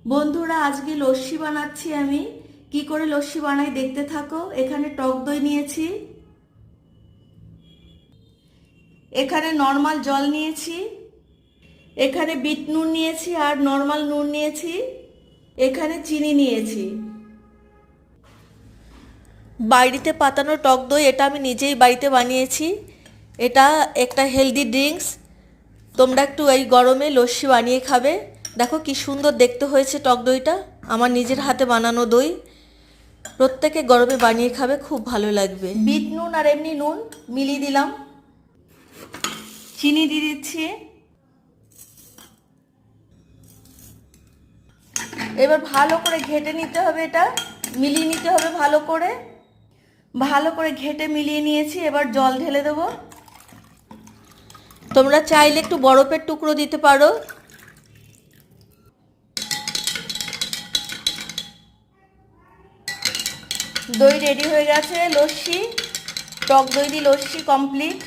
বন্ধুরা, আজকে লস্যি বানাচ্ছি আমি। কি করে লস্যি বানাই দেখতে থাকো। এখানে টক দই নিয়েছি, এখানে নর্মাল জল নিয়েছি, এখানে বিট নুন নিয়েছি আর নর্মাল নুন নিয়েছি, এখানে চিনি নিয়েছি। বাড়িতে পাতানো টক দই, এটা আমি নিজেই বাড়িতে বানিয়েছি। এটা একটা হেলদি ড্রিঙ্কস। তোমরা একটু এই গরমে লস্যি বানিয়ে খাবে। দেখো কি সুন্দর দেখতে হয়েছে টক দইটা, আমার নিজের হাতে বানানো দই। প্রত্যেকে গরমে বানিয়ে খাবে, খুব ভালো লাগবে। বিট নুন আর এমনি নুন মিলিয়ে দিলাম, চিনি দিয়ে দিচ্ছি। এবার ভালো করে ঘেটে নিতে হবে, এটা মিলিয়ে নিতে হবে ভালো করে। ভালো করে ঘেটে মিলিয়ে নিয়েছি, এবার জল ঢেলে দেবো। তোমরা চাইলে একটু বরফের টুকরো দিতে পারো। দই রেডি হয়ে গেছে, লস্যি, টক দই দিয়ে লস্যি কমপ্লিট।